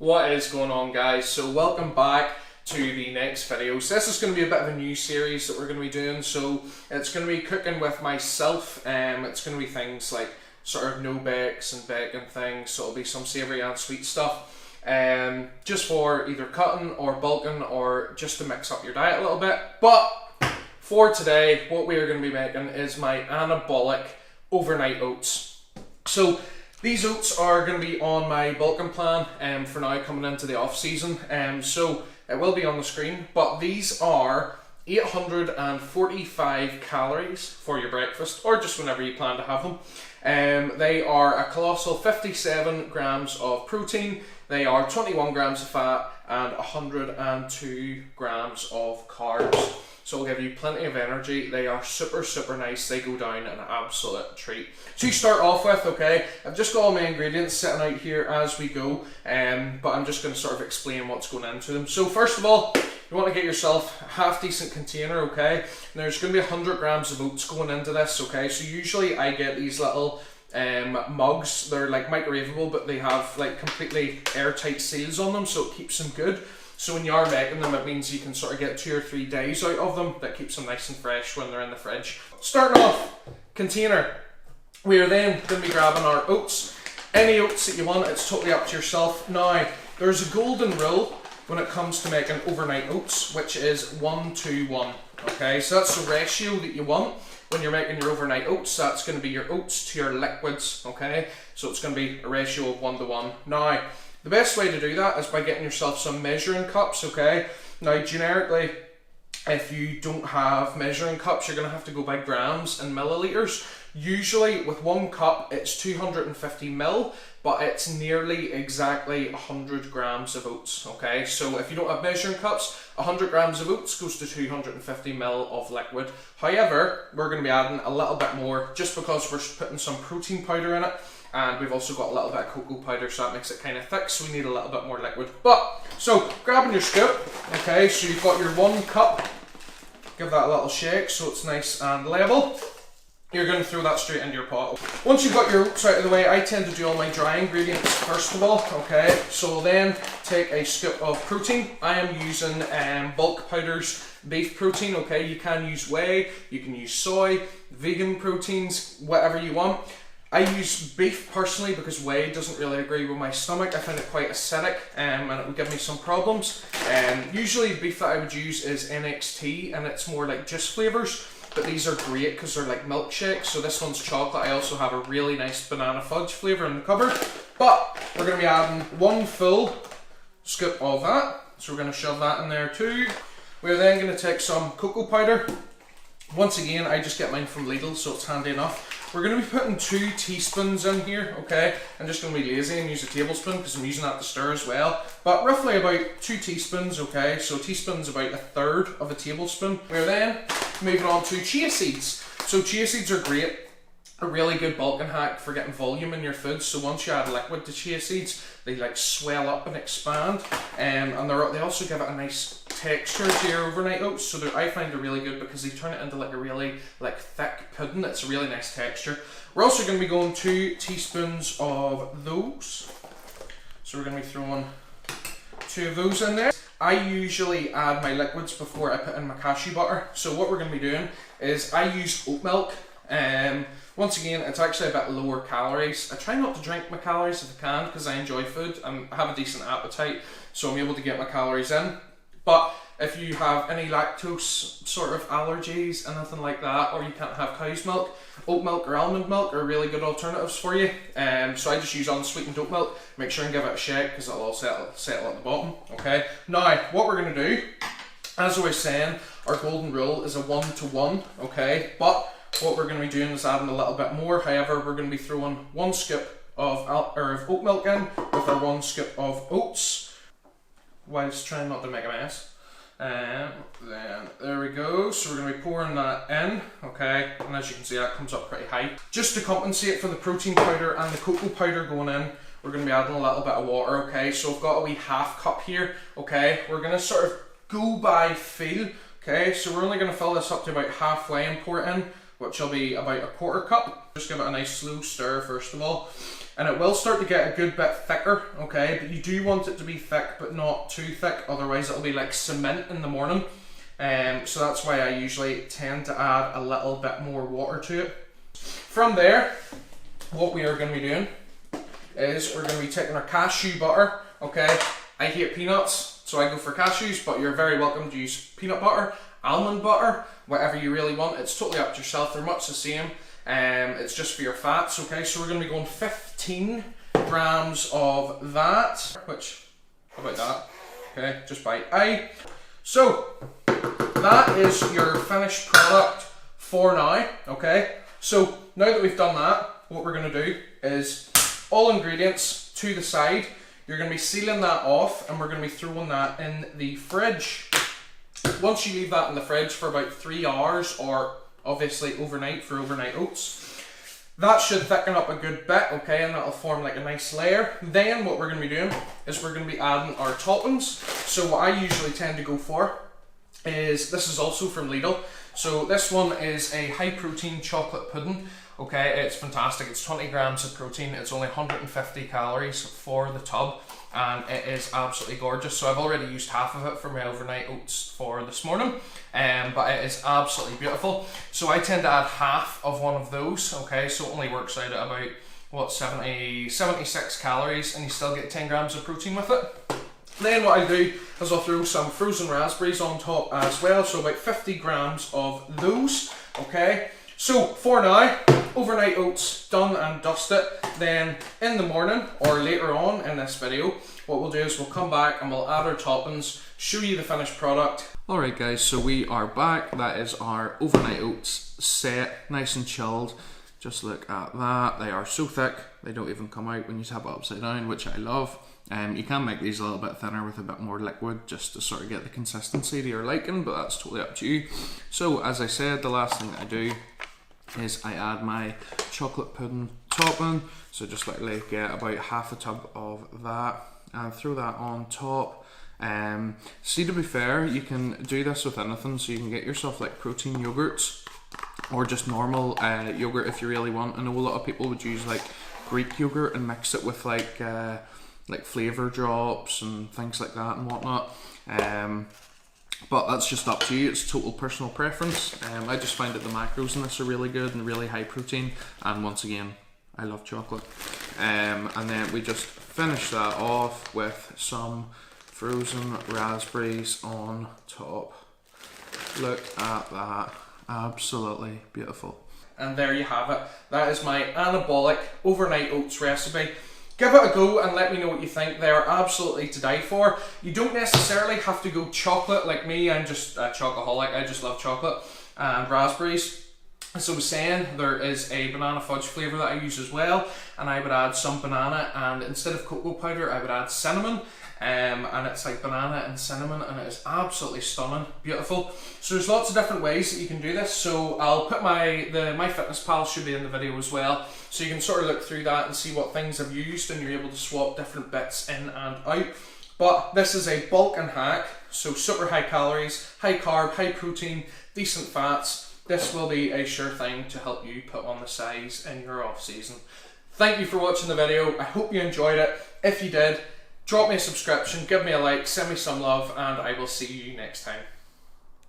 What is going on, guys? So welcome back to the next video. So this is going to be a bit of a new series that we're going to be doing. So it's going to be cooking with myself. It's going to be things like sort of no bakes and baking things. So it'll be some savoury and sweet stuff. Just for either cutting or bulking or just to mix up your diet a little bit. But for today, what we are going to be making is my Anabolic overnight oats. So these oats are going to be on my bulking plan for now coming into the off season. So it will be on the screen, but these are 845 calories for your breakfast or just whenever you plan to have them. They are a colossal 57 grams of protein, they are 21 grams of fat and 102 grams of carbs. So it'll give you plenty of energy. They are super nice. They go down an absolute treat. To start off with, okay, I've just got all my ingredients sitting out here as we go, but I'm just going to sort of explain what's going into them. So first of all, you want to get yourself a half decent container, okay? And there's going to be 100 grams of oats going into this, okay? So usually I get these little mugs. They're like microwavable, but they have like completely airtight seals on them, so it keeps them good. So when you are making them, it means you can sort of get 2 or 3 days out of them. That keeps them nice and fresh when they're in the fridge. Starting off, container. We are then going to be grabbing our oats. Any oats that you want, it's totally up to yourself. Now, there's a golden rule when it comes to making overnight oats, which is 1:1. Okay, so that's the ratio that you want when you're making your overnight oats. That's going to be your oats to your liquids. Okay, so it's going to be a ratio of 1:1. Now, the best way to do that is by getting yourself some measuring cups, okay? Now, generically, if you don't have measuring cups, you're going to have to go by grams and milliliters. Usually, with 1 cup, it's 250 mil, but it's nearly exactly 100 grams of oats, okay? So if you don't have measuring cups, 100 grams of oats goes to 250 mil of liquid. However, we're going to be adding a little bit more just because we're putting some protein powder in it. And we've also got a little bit of cocoa powder, so that makes it kind of thick, so we need a little bit more liquid. But, so, grabbing your scoop, okay, so you've got your 1 cup, give that a little shake so it's nice and level. You're going to throw that straight into your pot. Once you've got your oats out of the way, I tend to do all my dry ingredients first of all, okay? So then, take a scoop of protein. I am using bulk powders, beef protein, okay? You can use whey, you can use soy, vegan proteins, whatever you want. I use beef personally because whey doesn't really agree with my stomach. I find it quite acidic and it would give me some problems. Usually the beef that I would use is NXT and it's more like just flavours, but these are great because they're like milkshakes. So this one's chocolate. I also have a really nice banana fudge flavour in the cupboard. But we're going to be adding 1 full scoop of that. So we're going to shove that in there too. We're then going to take some cocoa powder. Once again, I just get mine from Lidl, so it's handy enough. We're going to be putting 2 teaspoons in here, okay? I'm just going to be lazy and use a tablespoon because I'm using that to stir as well. But roughly about 2 teaspoons, okay? So a teaspoon's about 1/3 of a tablespoon. We're then moving on to chia seeds. So chia seeds are great. A really good bulking hack for getting volume in your food. So once you add liquid to chia seeds, they like swell up and expand, and they also give it a nice texture to your overnight oats. So I find they're really good because they turn it into like a really like thick pudding. It's a really nice texture. We're also going to be going 2 teaspoons of those. So we're going to be throwing 2 of those in there. I usually add my liquids before I put in my cashew butter. So what we're going to be doing is I use oat milk. Once again, it's actually a bit lower calories. I try not to drink my calories if I can because I enjoy food and I have a decent appetite, so I'm able to get my calories in. But if you have any lactose sort of allergies, anything like that, or you can't have cow's milk, oat milk or almond milk are really good alternatives for you. So I just use unsweetened oat milk. Make sure and give it a shake because it'll all settle at the bottom. Okay. Now, what we're going to do, as I was saying, our golden rule is a 1:1. Okay, but what we're going to be doing is adding a little bit more. However, we're going to be throwing 1 scoop of oat milk in with our 1 scoop of oats, whilst trying not to make a mess. Then there we go. So we're going to be pouring that in, okay? And as you can see, that comes up pretty high. Just to compensate for the protein powder and the cocoa powder going in, we're going to be adding a little bit of water, okay? So I've got a wee half cup here, okay? We're going to sort of go by feel, okay? So we're only going to fill this up to about halfway and pour it in. which will be about a 1/4 cup. Just give it a nice slow stir first of all. And it will start to get a good bit thicker, okay? But you do want it to be thick, but not too thick, otherwise it'll be like cement in the morning. So that's why I usually tend to add a little bit more water to it. From there, what we are going to be doing is we're going to be taking our cashew butter, okay? I hate peanuts, so I go for cashews, but you're very welcome to use peanut butter, almond butter, whatever you really want. It's totally up to yourself. They're much the same. It's just for your fats, okay? So we're going to be going 15 grams of that, which, how about that? Okay, just by eye. So that is your finished product for now, okay? So now that we've done that, what we're going to do is all ingredients to the side. You're going to be sealing that off, and we're going to be throwing that in the fridge. Once you leave that in the fridge for about 3 hours, or obviously overnight for overnight oats, that should thicken up a good bit, okay, and that'll form like a nice layer. Then what we're going to be doing is we're going to be adding our toppings. So what I usually tend to go for is, this is also from Lidl, so this one is a high protein chocolate pudding. Okay, it's fantastic. It's 20 grams of protein. It's only 150 calories for the tub, and it is absolutely gorgeous. So I've already used half of it for my overnight oats for this morning, but it is absolutely beautiful. So I tend to add half of one of those. Okay, so it only works out at about, what, 76 calories, and you still get 10 grams of protein with it. Then what I do is I'll throw some frozen raspberries on top as well, so about 50 grams of those. Okay, so for now, overnight oats done and dusted. Then in the morning or later on in this video, what we'll do is we'll come back and we'll add our toppings, show you the finished product. Alright guys, so we are back. That is our overnight oats set, nice and chilled. Just look at that. They are so thick, they don't even come out when you tap it upside down, which I love. You can make these a little bit thinner with a bit more liquid, just to sort of get the consistency to your liking, but that's totally up to you. So as I said, the last thing that I do is I add my chocolate pudding topping. So just literally get about half a tub of that and throw that on top. See, to be fair, you can do this with anything, so you can get yourself like protein yogurts or just normal yogurt if you really want. I know a lot of people would use like Greek yogurt and mix it with like flavour drops and things like that and whatnot. But that's just up to you. It's total personal preference. I just find that the macros in this are really good and really high protein, and once again, I love chocolate. And then we just finish that off with some frozen raspberries on top. Look at that, absolutely beautiful. And there you have it. That is my Anabolic overnight oats recipe. Give it a go and let me know what you think. They are absolutely to die for. You don't necessarily have to go chocolate like me. I'm just a chocoholic. I just love chocolate and raspberries. As I was saying, there is a banana fudge flavour that I use as well, and I would add some banana, and instead of cocoa powder I would add cinnamon. And it's like banana and cinnamon, and it is absolutely stunning, beautiful. So there's lots of different ways that you can do this. So I'll put my MyFitnessPal should be in the video as well, so you can sort of look through that and see what things I've used, and you're able to swap different bits in and out. But this is a bulk and hack, so super high calories, high carb, high protein, decent fats. This will be a sure thing to help you put on the size in your off season. Thank you for watching the video. I hope you enjoyed it. If you did, drop me a subscription, give me a like, send me some love, and I will see you next time.